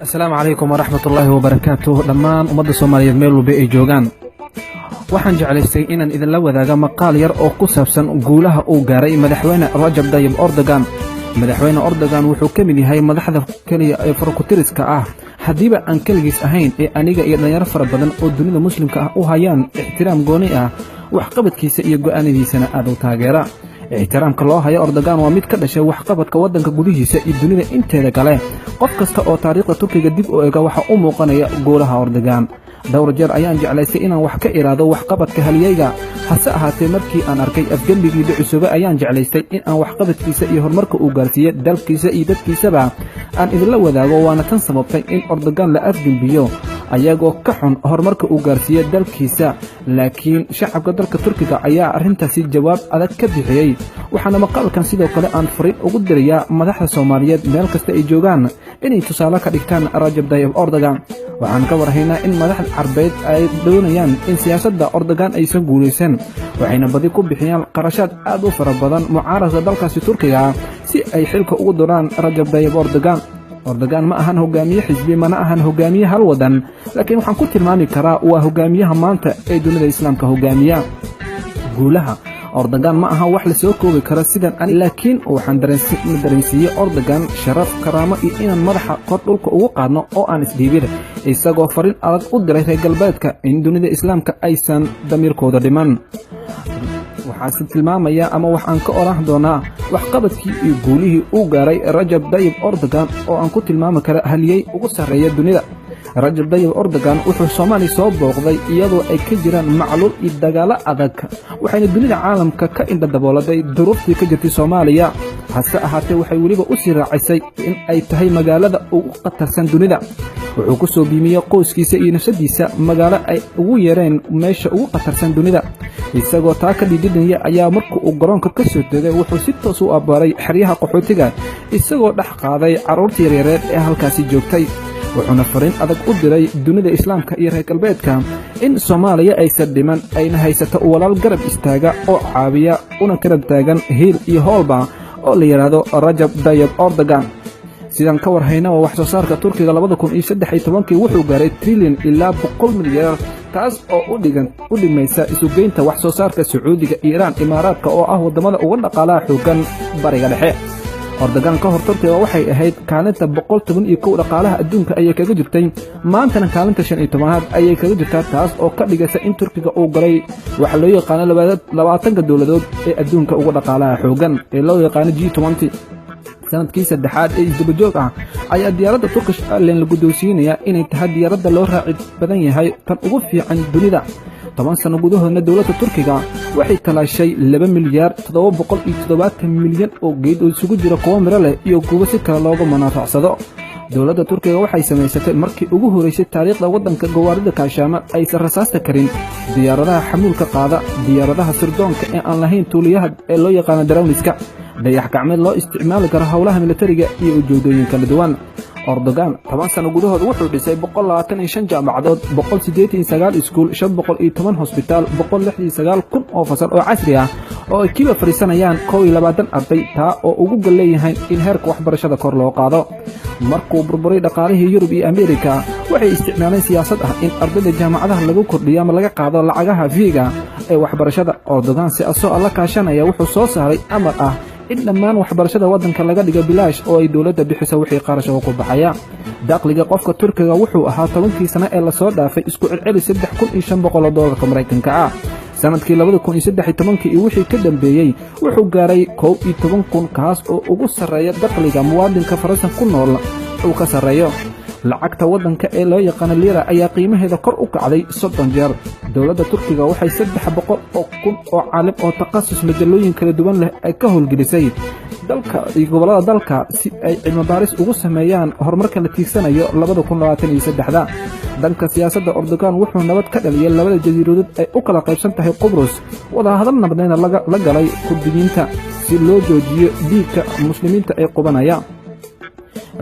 السلام عليكم ورحمة الله وبركاته دمان أمد الصومالية ميل بي جوغان waxaan jeclaystay inaan idin la wadaago maqaal yar oo ku saabsan guulaha uu gaaray madaxweyne Rajab Tayyip Erdogan. madaxweyne Erdogan wuxuu ka mid yahay madaxda kaliya ee farkutiriska ah hadiiba aan kaligiis ahayn ee aniga iyo dhalinyaro fara badan oo dunida muslimka ah u hayaan ixtiraam gooni ah wax qabadkiisa iyo go'aanadiisana aad u taageera. ixtiraamka loo hayo Erdogan waa mid ka dhashay wax qabadka wadanka gudihiisa iyo dunida inteeda kale. qof kasta oo taariikhda Turkiga dib u eega waxa uu muuqanaya guulaha Erdogan. dhowr jeer ayaan jeclaystay inaan wax ka iraado wax qabadka haliyayga hase ahaatee markii aan arkay afgambigii cusub ayaan jeclaystay in aan wax qabadkiisa iyo horumarka uu gaarsiiyay dalkiisa iyo dadkiisaba aan idin wadaago waana tan sababtay in Erdogan la afgambiyo ayagoo ka xun horumarka uu gaarsiiyay dalkiisa. laakiin shacabka dalka Turkiga ayaa arintaasi jawaab adag ka bixiyay. waxaana maqaalkan sidoo kale aan fariin ugu dirayaa madaxda Soomaaliyeed meel kasta ay joogaan inay tusaale ka dhigtaan Rajab Tayyip Erdogan. waxaan ka warhaynaa in madaxda Carbeed ay doonayaan in siyaasadda Erdogan aysan guuleysan waxayna badi ku bixiyaan qarashaad aad u fara badan mucaaradka dalkaasi Turkiga si ay xilka ugu duraan Rajab Tayyip Erdogan. Erdogan ma ahan hogaamiye xisbi mana ahan hogaamiye hal wadan laakiin waxaan ku tilmaami karaa waa hogaamiyaha maanta ee dunida islaamka hogaamiya. guulaha Erdogan ma aha wax la soo koobi karo sidan laakiin waxaan dareensiiyay Erdogan sharaf karaamo iyo inaan madaxa kor dhulka ugu qaadno oo aan isdhiibin isagoo fariin adag u diray reer galbeedka in dunida islaamka aysan damirkooda dhiman. waxaan tilmaamaya ama waxaan ka oran doonaa wax qabadkii iyo guulihii uu gaaray Rajab Tayyip Erdogan oo aan ku tilmaami karo haliyay ugu sareeya dunida. Rajab Tayyip Erdogan wuxuu Soomaaliya soo booqday iyadoo ay ka jiraan macluul iyo dagaalo adag waxayna dunida caalamka ka indha dabooladay duruuftii ka jirtay Soomaaliya. hase ahaatee waxay waliba u sii raacisay in ay tahay magaalada ugu qatarsan dunida. wuxuu ku soo biimiyay qoyskiisa iyo nafsadiisa magaalo ay ugu yeereen meesha ugu qatarsan dunida. isagoo taa ka dhidhinaya ayaa markuu uu garoonka ka soo tegay wuxuu si toos u abaaray xeryaha qaxootiga isagoo dhex qaaday carruurtii yareed ee halkaasi joogtay. wuxuuna fariin adag u diray dunida islaamka iyo reer galbeedka in Soomaaliya aysan dhiman ayna haysato walaal garab istaaga oo caawiya una garab taagan hiil iyo howlba oo la yiraahdo Rajab Tayyip Erdogan. sidaan ka warhayna wax soo saarka Turkiga 2013 wuxuu gaaray trillion ilaa 100 milyan taas oo u dhimaysa isu geynta wax soo saarka Sacuudiga, Iiraan, Imaaraadka oo ah wadamada ugu dhaqaalaha xooggan bariga dhexe. Erdogan ka hor Turkiga waxay ahayd kaalinta 111 dhaqaalaha adduunka ayay kaga jirtay maantana kaalinta 15aad ayay kaga jirtaa taas oo ka dhigaysa in Turkiga uu galay wax loo yaqaan 20 dawladood ee adduunka ugu dhaqaalaha xooggan ee loo yaqaan G20. sanadkii saddexaad ee isdabajoog ah ayaa diyaaradda Turkish Airlines lagu doonsiinaya inay tahay diyaaradda loo raacid badan yahay tan ugu fiican dunida. 10 sano gudahoodna dawladda Turkiga waxay talaashay 2 milyar 770 milyan oo geed oo isugu jira kuwa miro leh iyo kuwa si kale looga manaafacsado. dawladda Turkiga waxay samaysatay markii ugu horeysay taariikhda wadanka gawaarida kaashama aysan rasaasta karin diyaaradaha xamuulka qaada diyaaradaha sirdoonka ee aan lahayn tuuliyaha ee loo yaqaan droneska dayax gacmeed loo isticmaali karo hawlaha militariga iyo ujeedooyin kala duwan. Erdogan 10 sano gudahood wuxuu dhisay 125 jaamacadood 189 iskuul 510 hospitaal 169 kun oo fasal oo casri ah oo ay kiba fariisanayaan 22 arday taa oo ugu galeeyahay in heerka waxbarashada kor loo qaado. markuu burburay dhaqaalihii Yurub iyo Ameerika waxay isticmaaleen siyaasad ah in ardayda jaamacadaha lagu kordhiyo ama laga qaado lacagaha fiiga ee waxbarashada. Erdogan si asoo la kaashanaya wuxuu soo saaray amar ah in dhammaan waxbarashada wadanka laga dhigo bilaash oo ay dawladda bixiso wixii qarash oo ku baxaya. dakhliga qofka Turkiga wuxuu ahaa 10kii sano ee la soo dhaafay isku celceli $3,500 Mareykanka ah. sanadkii 2013 iyo wixii ka dambeeyay wuxuu gaaray 11,000 kaas oo ugu sareeya dakhliga muwaadinka Faransiiska ku nool uu ka sareeyo. lacagta wadanka ee loo yaqaan lira ayaa qiimaheeda kor u kacday 30 jeer. dawladda Turkiga waxay 300,000 oo caalim oo takhasus majalooyin kala duwan leh ay ka howlgelisay dalka iyo gobolada dalka si ay cilmi baaris ugu sameeyaan horumarka la tiigsanayo 2023. dhanka siyaasadda Erdogan wuxuu nabad ka dhaliyay labada jasiiradood ay u kala qaybsan tahay Qobrus wada hadal nabadna la galay Kurdiyiinta si loo joojiyo dhiigga muslimiinta ay qubanaya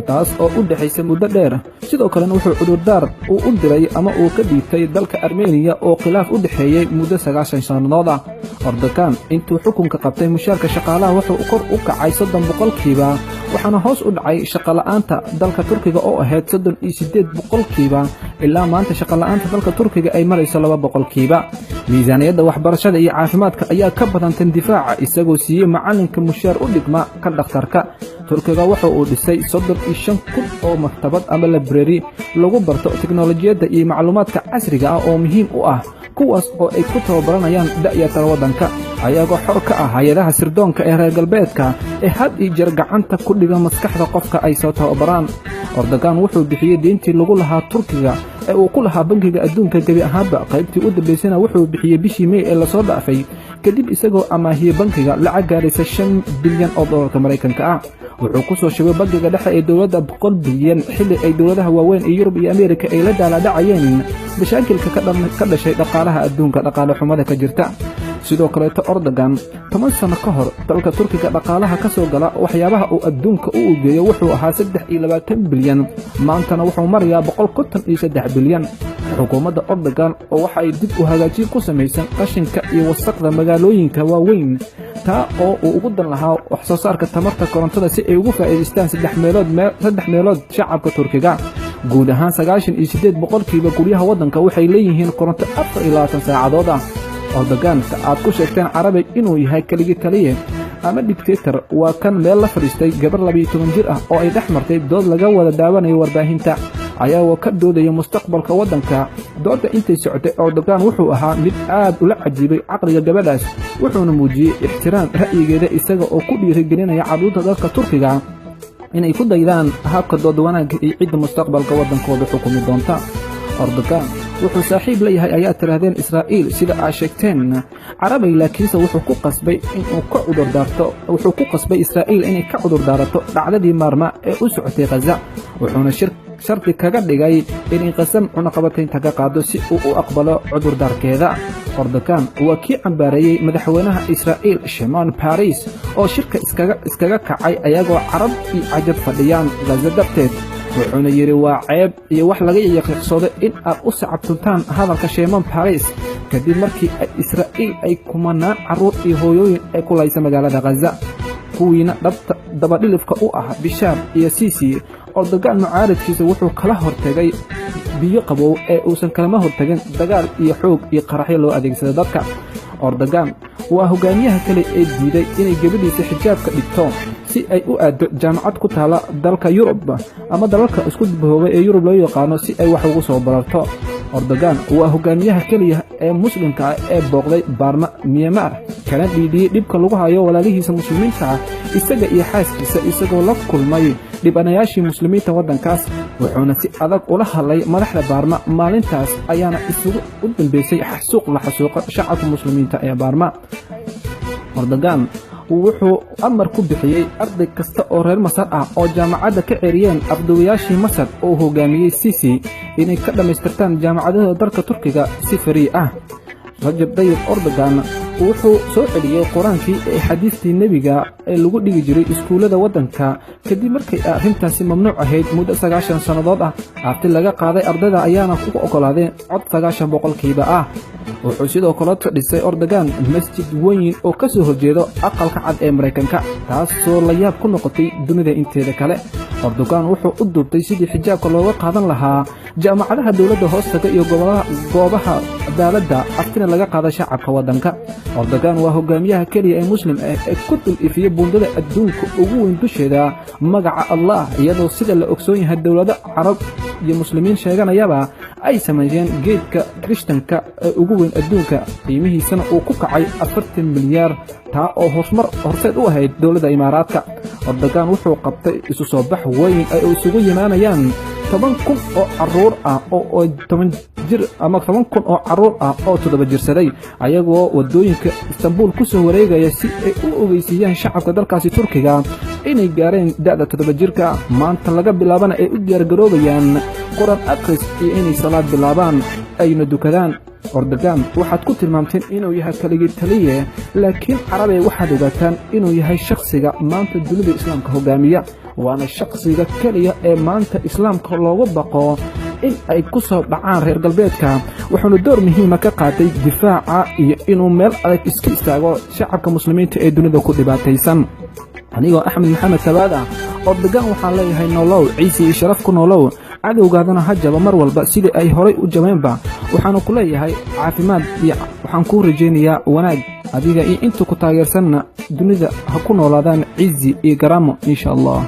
taas oo u dhaxaysay muddo dheer. sidoo kalena wuxuu cudurdaar u diray ama uu ka dhiibtay dalka Armenia oo khilaaf u dhaxeeyay muddo 90 sanadood ah. Erdogan intuu xukunka qabtay mushaarka shaqaalaha wuxuu kor u kacay 30% waxaana hoos u dhacay shaqo la'aanta dalka Turkiga oo ahayd 38% ilaa maanta shaqo la'aanta dalka Turkiga ay marayso 2%. miisaaniyadda waxbarashada iyo caafimaadka ayaa ka badan difaaca isagoo siiyay macalinka mushaar u dhigma ka dhakhtarka. Turkiga waxa uu dhisay 35,000 oo maktabad ama library lagu barto tiknoolajiyadda iyo macluumaadka casriga ah oo muhiim u ah kuwaas oo ay ku tababaranayaan da'yarta waddanka ayagoo xor ka ah hay'adaha sirdoonka ee reer galbeedka ee had iyo jeer gacanta ku dhiga maskaxda qofka ay soo tababaraan. Erdogan wuxuu bixiyay deyntii lagu lahaa Turkiga ee uu ku lahaa bangiga adduunka gabi ahaanba qaybtii u dambeysana wuxuu bixiyay bishii May ee la soo dhaafay kadib isagoo amaahiyay bangiga lacag gaaraysa $5 bilyan oo dollarka Mareykanka ah. wuxuu ku soo shubay bangiga dhexe ee dawladda $100 bilyan xilli ay dawladaha waaweyn ee Yurub iyo Ameerika ay la daaladhacayeen mashaakilka ka dhashay dhaqaalaha adduunka dhaqaale xumada ka jirta. sidoo kale Erdogan 10 sano ka hor dalka Turkiga dhaqaalaha ka soo gala waxyaabaha uu adduunka u geeyo wuxuu ahaa 23 bilyan maantana wuxuu marayaa 153 bilyan. xukuumadda Erdogan oo waxa ay dib u hagaajin ku samaysan qashinka iyo wasaqda magaalooyinka waaweyn taa oo uu ugu dan lahaa wax soo saarka tamarta korontada si ay ugu faa'iideystaan 3 meelood shacabka Turkiga. guud ahaan 98% guryaha waddanka waxay leeyihiin koronto 24 saacadood ah. Erdogan aad ku sheegteen Carabi inuu yahay kaligii taliye ama dictator waa kan meel la fadhiistay gabar 12 jir ah oo ay dhaxmartay dood laga wada daawanayo warbaahinta ayagoo ka doodaya mustaqbalka waddanka. dooda intay socotay Erdogan wuxuu ahaa mid aad ula cajiibay caqliga gabadhaas wuxuuna muujiyay ixtiraam ra'yigeeda isaga oo ku dhiirigelinaya carruurta dalka Turkiga inay ku daydaan habka dood wanaagga iyo cidda mustaqbalka waddankooda xukumi doonta. Erdogan wuxuu saaxiib la yahay ayaa tirahdeen Israa'iil sida ay sheegteen Carabi laakiinse wuxuu ku qasbay Israa'iil inay ka cudurdaarato dhacdadii maarma ee u socotay Gaza wuxuuna sharti kaga dhigay in qasam cunaqabataynta ka qaado si uu u aqbalo cudurdaarkeeda. Erdogan waa kii cambaareeyay madaxweynaha Israa'iil Shimon Peres oo shirka iskaga kacay ayagoo Carab iyo cajab fadhiyaan Gaza darteed wuxuuna yiri waa ceeb iyo wax laga yaqiiqsado in aad u sacabtuntaan hadalka Shimon Peres kadib markii Israa'iil ay kumanaan carruur iyo hooyooyin ay ku laysay magaalada Gaza kuwiina dabadhilifka u ah Bishaar iyo Sisi. Erdogan mucaaradkiisa wuxuu kala hortagay biyo qabow ee uusan kala hortagin dagaal iyo xoog iyo qaraxyo loo adeegsado dadka. Erdogan waa hogaamiyaha kale ee diiday inay gabadhiisa xijaabka dhigto si ay u aado jaamacad ku taala dalka Yurub ama dalalka isku dibhoobay ee Yurub loo yaqaano si ay wax ugu soo barato. Erdogan waa hogaamiyaha kaliya ee muslimka ah ee booqday Barma Myanmar kana dhiidiyay dhibka lagu hayo walaalihiisa muslimiinta isaga iyo xaaskiisa isagoo la kulmay dhibanayaashii muslimiinta waddankaas wuxuuna si adag ula hadlay madaxda Barma maalintaas ayaana isugu u dambeysay xasuuq la xasuuqa shacabka muslimiinta ee Barma. Erdogan wuxuu amar ku bixiyay arday kasta oo reer Masar ah oo jaamacadda ka ceeriyeen ardayyaashii Masar oo hogaamiyay Sisi inay ka dhamaystirtaan jaamacadaha dalka Turkiga si free ah. Rajab Tayyip Erdogan wuxuu soo celiyay quraankii ee xadiistii nabiga ee lagu dhigi jiray iskuulada waddanka kadib markii arrintaasi mamnuuc ahayd muddo 90 sanadood ah. Arti laga qaaday ardayda ayaana ku ogolaadeen cod 90% ah. wuxuu sidoo kale dhisay Erdogan masjid weyn oo ka soo horjeedo aqalka cad ee Mareykanka taasoo la yaab ku noqotay dunida inteeda kale. Erdogan wuxuu u duubtay sidii xijaabka looga qaadan lahaa jaamacadaha dawladda hoostaga iyo goobaha cadaaladda aftina laga qaado shacabka waddanka. Erdogan waa hogaamiyaha kaliya ee muslim ah ee ku dul ifiyay buundada adduunka ugu weyn dusheeda magaca Allah iyadoo sida la ogsoon yahay dawlado Carab iyo muslimiin sheeganayaba ay sameeyeen geedka Kirishtanka ee ugu weyn adduunka qiimihiisana uu ku kacay 40 milyan taa oo horseed u ahayd dawladda Imaaraadka. Erdogan wuxuu qabtay isu soo bax weyn ay isugu yimaanayaan 10,000 oo carruur ah oo 10 jir ama 10,000 oo carruur ah oo 7 jirsaday ayagoo wadooyinka Istanbul ku soo wareegaya si ay u ogeysiiyaan shacabka dalkaasi Turkiga inay gaareen da'da 7 jirka maanta laga bilaabana ay u diyaar garoobayaan quraan akhris iyo inay salaad bilaabaan ayna dukadaan. Erdogan waxaad ku tilmaamteen inuu yahay kaligii taliye laakiin Carabi waxaad ogaataan inuu yahay shakhsiga maanta dunida islaamka hogaamiya waana shaqsiga keliya ee maanta islaamka loogu baqo in ay ku soo dhacaan reer galbeedka wuxuuna door muhiima ka qaatay difaaca iyo inuu meel adag iska istaago shacabka muslimiinta ee dunida ku dhibaataysan anigoo axmed maxamed tabaada Erdogan waxaan leeyahay nolow ciise iyo sharaf ku nolow cadowgaadana ha jaba mar walba sidii ay horay u jabeenba waxaan ku leeyahay caafimaad iyo waxaan ku rajaynayaa wanaag adiga iyo inta ku taageersanna dunida ha ku noolaadaan ciise iyo garaamo insha Allah